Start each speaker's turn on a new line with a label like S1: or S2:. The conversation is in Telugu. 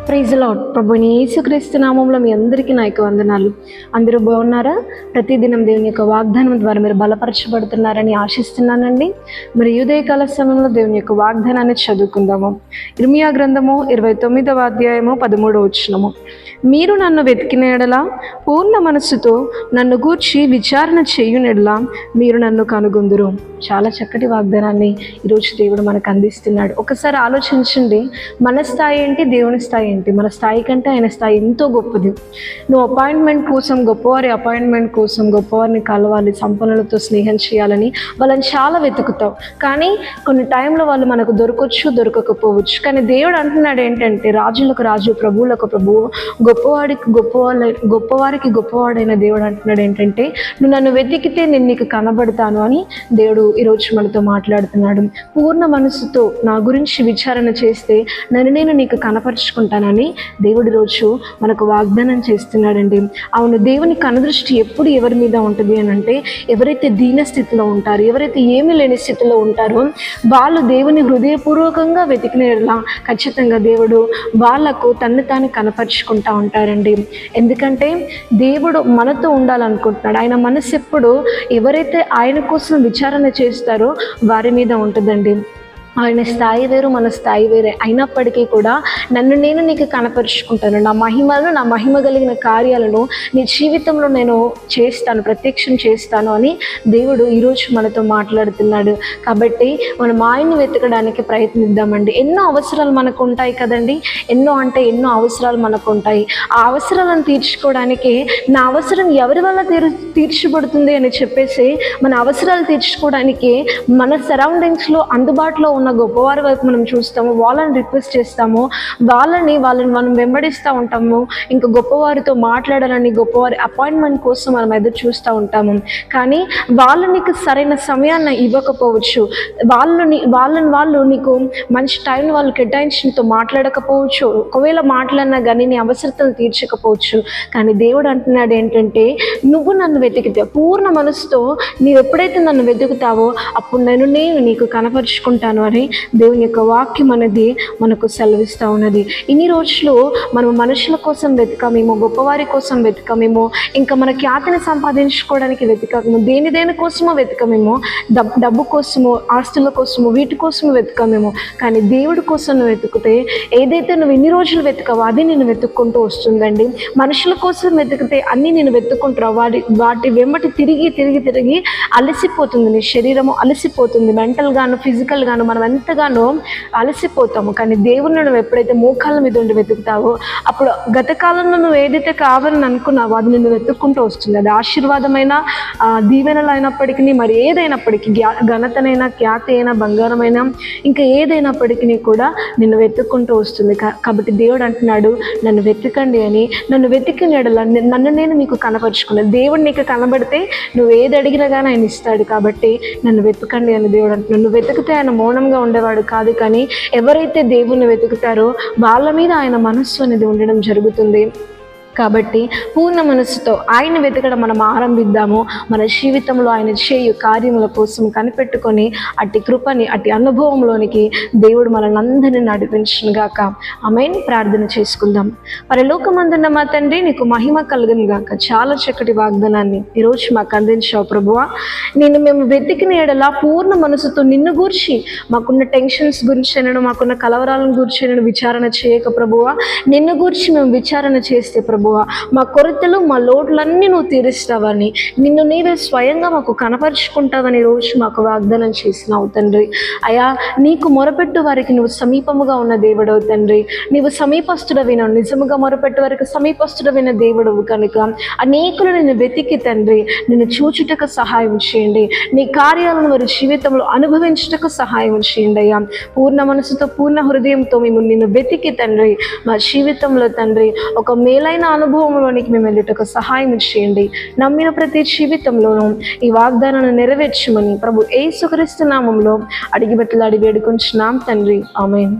S1: Praise lord. ప్రభుని యేసుక్రీస్తు నామంలో మీ అందరికీ నా యొక్క వందనాలు. అందరూ బాగున్నారా? ప్రతిదినం దేవుని యొక్క వాగ్దానం ద్వారా మీరు బలపరచబడుతున్నారని ఆశిస్తున్నానండి. మరి ఉదయకాల సమయంలో దేవుని యొక్క వాగ్దానాన్ని చదువుకుందాము. ఇర్మియా గ్రంథము 29వ అధ్యాయము 13వ వచనము. మీరు నన్ను వెతికిన ఎడల పూర్ణ మనస్సుతో నన్ను గూర్చి విచారణ చేయునెడల మీరు నన్ను కనుగొందురు. చాలా చక్కటి వాగ్దానాన్ని ఈరోజు దేవుడు మనకు అందిస్తున్నాడు. ఒకసారి ఆలోచించండి, మన స్థాయి ఏంటి, దేవుని స్థాయి ఏంటి? మన స్థాయి కంటే ఆయన స్థాయి ఎంతో గొప్పది. నువ్వు అపాయింట్మెంట్ కోసం, గొప్పవారి అపాయింట్మెంట్ కోసం గొప్పవారిని కలవాలి, సంపన్నులతో స్నేహం చేయాలని వాళ్ళని చాలా వెతుకుతావు. కానీ కొన్ని టైంలో వాళ్ళు మనకు దొరకవచ్చు, దొరకకపోవచ్చు. కానీ దేవుడు అంటున్నాడు ఏంటంటే, రాజులకు రాజు, ప్రభువులకు ప్రభువు, గొప్పవారికి గొప్పవాడైన దేవుడు అంటున్నాడు ఏంటంటే, నువ్వు నన్ను వెతికితే నేను నీకు కనబడతాను అని దేవుడు ఈరోజు మనతో మాట్లాడుతున్నాడు. పూర్ణ మనసుతో నా గురించి విచారణ చేస్తే నేను నీకు కనపరుచుకుంటానని దేవుడు ఈరోజు మనకు వాగ్దానం చేస్తున్నాడండి. అవును, దేవుని కనుదృష్టి ఎప్పుడు ఎవరి మీద ఉంటుంది అని అంటే, ఎవరైతే దీన స్థితిలో ఉంటారో, ఎవరైతే ఏమీ లేని స్థితిలో ఉంటారో వాళ్ళు దేవుని హృదయపూర్వకంగా వెతికినలా ఖచ్చితంగా దేవుడు వాళ్లకు తను తాను కనపరుచుకుంటా ఉంటారండి. ఎందుకంటే దేవుడు మనతో ఉండాలనుకుంటున్నాడు. ఆయన మనసు ఎప్పుడు ఎవరైతే ఆయన కోసం విచారణ చేస్తారో వారి మీద ఉంటుందండి. ఆయన స్థాయి వేరు, మన స్థాయి వేరే అయినప్పటికీ కూడా నేను నీకు కనపరుచుకుంటాను, నా మహిమ కలిగిన కార్యాలను నీ జీవితంలో నేను చేస్తాను, ప్రత్యక్షం చేస్తాను అని దేవుడు ఈరోజు మనతో మాట్లాడుతున్నాడు. కాబట్టి మనం ఆయన్ని వెతకడానికి ప్రయత్నిద్దామండి. ఎన్నో అవసరాలు మనకు ఉంటాయి కదండి, ఎన్నో అవసరాలు మనకు ఉంటాయి. ఆ అవసరాలను తీర్చుకోవడానికి నా అవసరం ఎవరి వల్ల తీర్చబడుతుంది అని చెప్పేసి మన అవసరాలు తీర్చుకోవడానికి మన సరౌండింగ్స్లో అందుబాటులో ఉన్న గొప్పవారి వైపు మనం చూస్తాము, వాళ్ళని రిక్వెస్ట్ చేస్తాము, వాళ్ళని మనం వెంబడిస్తూ ఉంటాము. ఇంకా గొప్పవారితో మాట్లాడాలని, గొప్పవారి అపాయింట్మెంట్ కోసం మనం ఎదురు చూస్తూ ఉంటాము. కానీ వాళ్ళు నీకు సరైన సమయాన్ని ఇవ్వకపోవచ్చు, వాళ్ళు నీకు మంచి టైం వాళ్ళు కేటాయించినతో మాట్లాడకపోవచ్చు, ఒకవేళ మాట్లాడినా కానీ నీ అవసరతలు తీర్చకపోవచ్చు. కానీ దేవుడు అంటున్నాడు ఏంటంటే, నువ్వు నన్ను వెతికితే పూర్ణ మనసుతో నీవు ఎప్పుడైతే నన్ను వెతుకుతావో అప్పుడు నేను నీకు కనపరుచుకుంటాను అని దేవుని యొక్క వాక్యం అనేది మనకు సెలవిస్తూ ఉన్నది. ఇన్ని రోజులు మనం మనుషుల కోసం వెతకమేమో, గొప్పవారి కోసం వెతకమేమో, ఇంకా మన ఖ్యాతిని సంపాదించుకోవడానికి వెతకమేమో, దేని కోసమో వెతకమేమో, డబ్బు కోసమో, ఆస్తుల కోసమో, వీటి కోసమో వెతకమేమో. కానీ దేవుడి కోసం నువ్వు వెతికితే, ఏదైతే నువ్వు ఇన్ని రోజులు వెతకవో అది నేను వెతుక్కుంటూ వస్తుందండి. మనుషుల కోసం వెతికితే అన్నీ నేను వెతుక్కుంటావు, వాటి వెంబటి తిరిగి అలసిపోతుంది, నీ శరీరము అలసిపోతుంది, మెంటల్ గాను ఫిజికల్ గాను మనం ఎంతగానో అలసిపోతాము. కానీ దేవుని నువ్వు ఎప్పుడైతే మోకాళ్ళ మీద ఉండి వెతుకుతావో అప్పుడు గత కాలంలో నువ్వు ఏదైతే కావాలని అనుకున్నావో అది నిన్ను వెతుక్కుంటూ వస్తుంది. అది ఆశీర్వాదమైన, దీవెనలు అయినప్పటికీ, మరి ఏదైనప్పటికీ, ఘనతనైనా, ఖ్యాతి అయినా, బంగారమైనా, ఇంకా ఏదైనప్పటికీ కూడా నిన్ను వెతుక్కుంటూ వస్తుంది. కాబట్టి దేవుడు అంటున్నాడు, నన్ను వెతకండి అని. నన్ను వెతికిన ఎడల నేను నీకు కనపరుచుకున్నాను. దేవుడు నీకు కనబడితే నువ్వు ఏది అడిగినా కానీ ఆయన ఇస్తాడు. కాబట్టి నన్ను వెతకండి అని దేవుడు అంటున్నాడు. నువ్వు వెతికితే ఆయన మౌనంగా ఉండేవాడు కాదు, కానీ ఎవరైతే దేవుణ్ణి వెతుకుతారో వాళ్ళ మీద ఆయన మనస్సు అనేది ఉండడం జరుగుతుంది. కాబట్టి పూర్ణ మనస్సుతో ఆయన వెతకడం మనం ఆరంభిద్దాము. మన జీవితంలో ఆయన చేయు కార్యముల కోసం కనిపెట్టుకొని అట్టి కృపని, అట్టి అనుభవంలోనికి దేవుడు మనల్ని అందరినీ నడిపించును గాక. ఆమేన్. ప్రార్థన చేసుకుందాం. పరలోకమందున్న మా తండ్రి, నీకు మహిమ కలుగును గాక. చాలా చక్కటి వాగ్దానాన్ని ఈరోజు మాకు అందించావు ప్రభువా. మేము వెతికిన ఎడల పూర్ణ మనసుతో నిన్ను గూర్చి, మాకున్న టెన్షన్స్ గురించి అయినా, మాకున్న కలవరాలను గురించి అయినా విచారణ చేయక ప్రభువా, నిన్ను గూర్చి మేము విచారణ చేస్తే ప్రభు మా కొరతలు, మా లోట్లన్నీ నువ్వు తీరుస్తావని, నిన్ను నీవే స్వయంగా మాకు కనపరుచుకుంటావని రోజు మాకు వాగ్దానం చేసినావు తండ్రి. అయా, నీకు మొరపెట్టు వారికి నువ్వు సమీపముగా ఉన్న దేవుడవు తండ్రి. నీవు సమీపస్తుడవిన, నిజముగా మొరపెట్టు వారికి సమీపస్తుడవిన దేవుడవు కనుక అనేకులు నిన్ను వెతికి తండ్రి నిన్ను చూచుటకు సహాయం చేయండి. నీ కార్యాలను వారి జీవితంలో అనుభవించుటకు సహాయం చేయండి అయ్యా. పూర్ణ మనసుతో, పూర్ణ హృదయంతో మేము నిన్ను వెతికి తండ్రి మా జీవితంలో తండ్రి ఒక మేలైన అనుభవంలోనికి మేము వెళ్ళుటకు సహాయం చేయండి. నమ్మిన ప్రతి జీవితంలోనూ ఈ వాగ్దానాన్ని నెరవేర్చమని ప్రభు యేసుక్రీస్తు నామములో అడిగి వేడుకొంచున్నాం తండ్రి. ఆమేన్.